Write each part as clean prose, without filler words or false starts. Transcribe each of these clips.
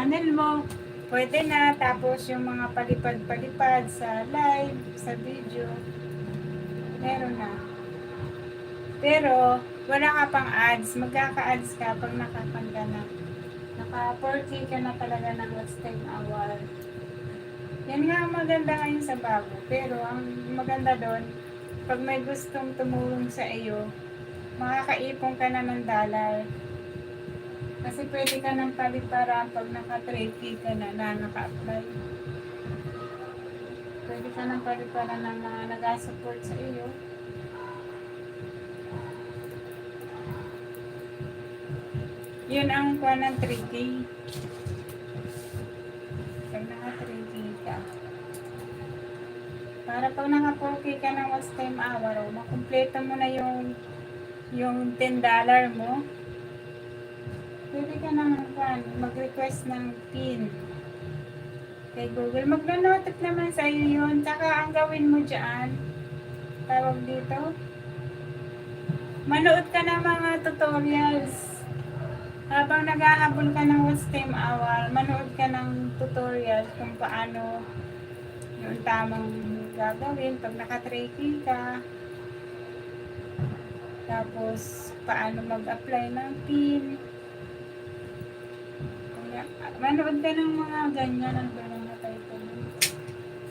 channel mo, pwede na. Tapos yung mga palipad-palipad sa live, sa video, meron na. Pero, wala ka pang ads. Magkaka-ads ka pag nakakanta na. Naka 4K ka na talaga ng watch time hour. Yan nga ang maganda ngayon sa bago. Pero, ang maganda doon, pag may gustong tumulong sa iyo, makakaipon ka na ng dollar. Kasi pwede ka ng paliparan pag naka-3K ka na naka-apply. Pwede ka ng paliparan ng mga nag-support sa iyo. Yun ang kuha ng 3K. Pag naka-3K ka. Para pag naka-4K ka ng watch time hour, makumpleto mo na yung $10 mo. Pwede ka naman mag-request ng PIN kay Google. Magna-notif naman sa iyo yun. Tsaka ang gawin mo dyan, tawag dito, manood ka ng mga tutorials. Habang nag-ahabol ka ng watch time hour, manood ka ng tutorial kung paano yung tamang gagawin pag naka-3K ka. Tapos, paano mag-apply ng PIN. Manood ka ng mga ganyan, ang ganyan na title.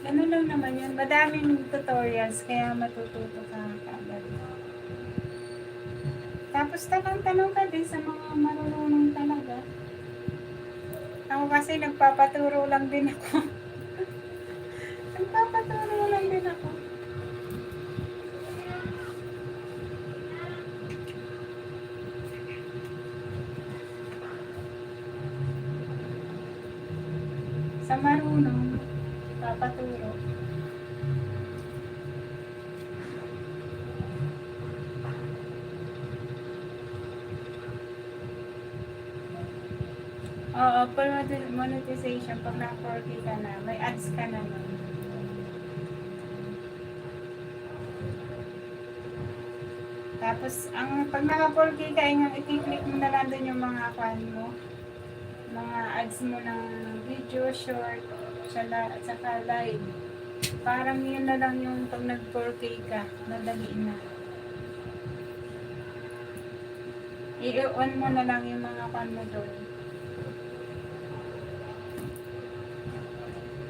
Ganun lang naman yun. Madaming tutorials, kaya matututo ka agad. Tapos tanong ka din sa mga marunong talaga. Ako kasi nagpapaturo lang din ako. Nagpapaturo lang din ako. Sa marunong, papaturo. Oo, for monetization, pag na-4K ka na, may ads ka na nun. Tapos, pag naka-4K ka, i-click mo na lang dun yung mga mo, mga ads mo ng video, short, at saka live. Parang yun na lang yung pag nag-4K ka, nadaliin na. I-on mo na lang yung mga mo doon.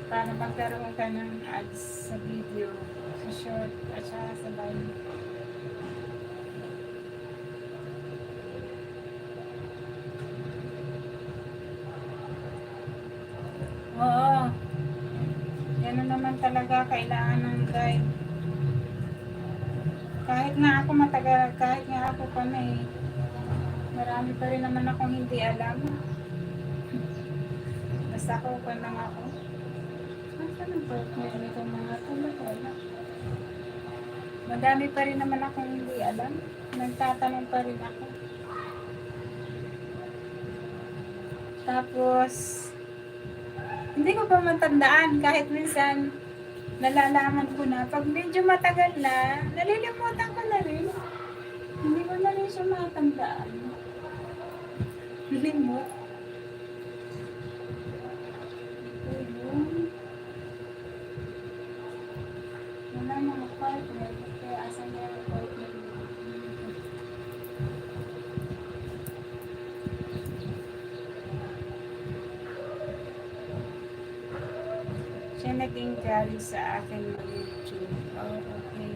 Para magkaroon ka ng ads sa video, sa short, at saka sa live. Oo. Ganun naman talaga, kailangan ng guide. Kahit nga ako pa na marami pa rin naman akong hindi alam. Basta ako pa lang ako. Saan ang partner nitong mga wala. Madami pa rin naman akong hindi alam. Nagtatanong pa rin ako. Tapos, hindi ko pa matandaan kahit minsan nalalaman ko na. Pag medyo matagal na, nalilimutan ko na rin. Hindi ko na rin siya matandaan. Limot. Wala mga partner. Kaya asan na yung partner mo? Siya naging jolly sa akin ng YouTube. Oh, okay.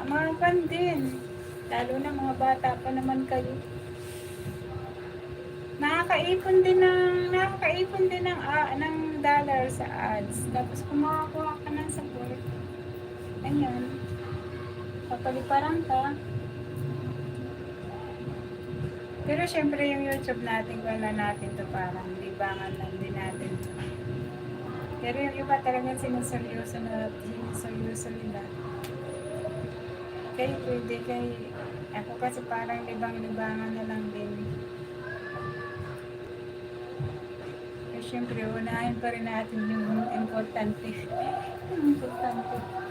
Mga fan din. Lalo na mga bata pa naman kayo. Nakakaipon din ng dollar sa ads. Tapos kung makakuha ka ng support, ayan, papaliparan ka. Pero syempre yung YouTube natin, wala natin to, parang libangan lang din natin. Pero yung iba talagang sinuseryoso nila. Kaya pwede ako kasi parang libang-libangan na lang din. Siyempre, unahin pa rin natin yung importante. Importante.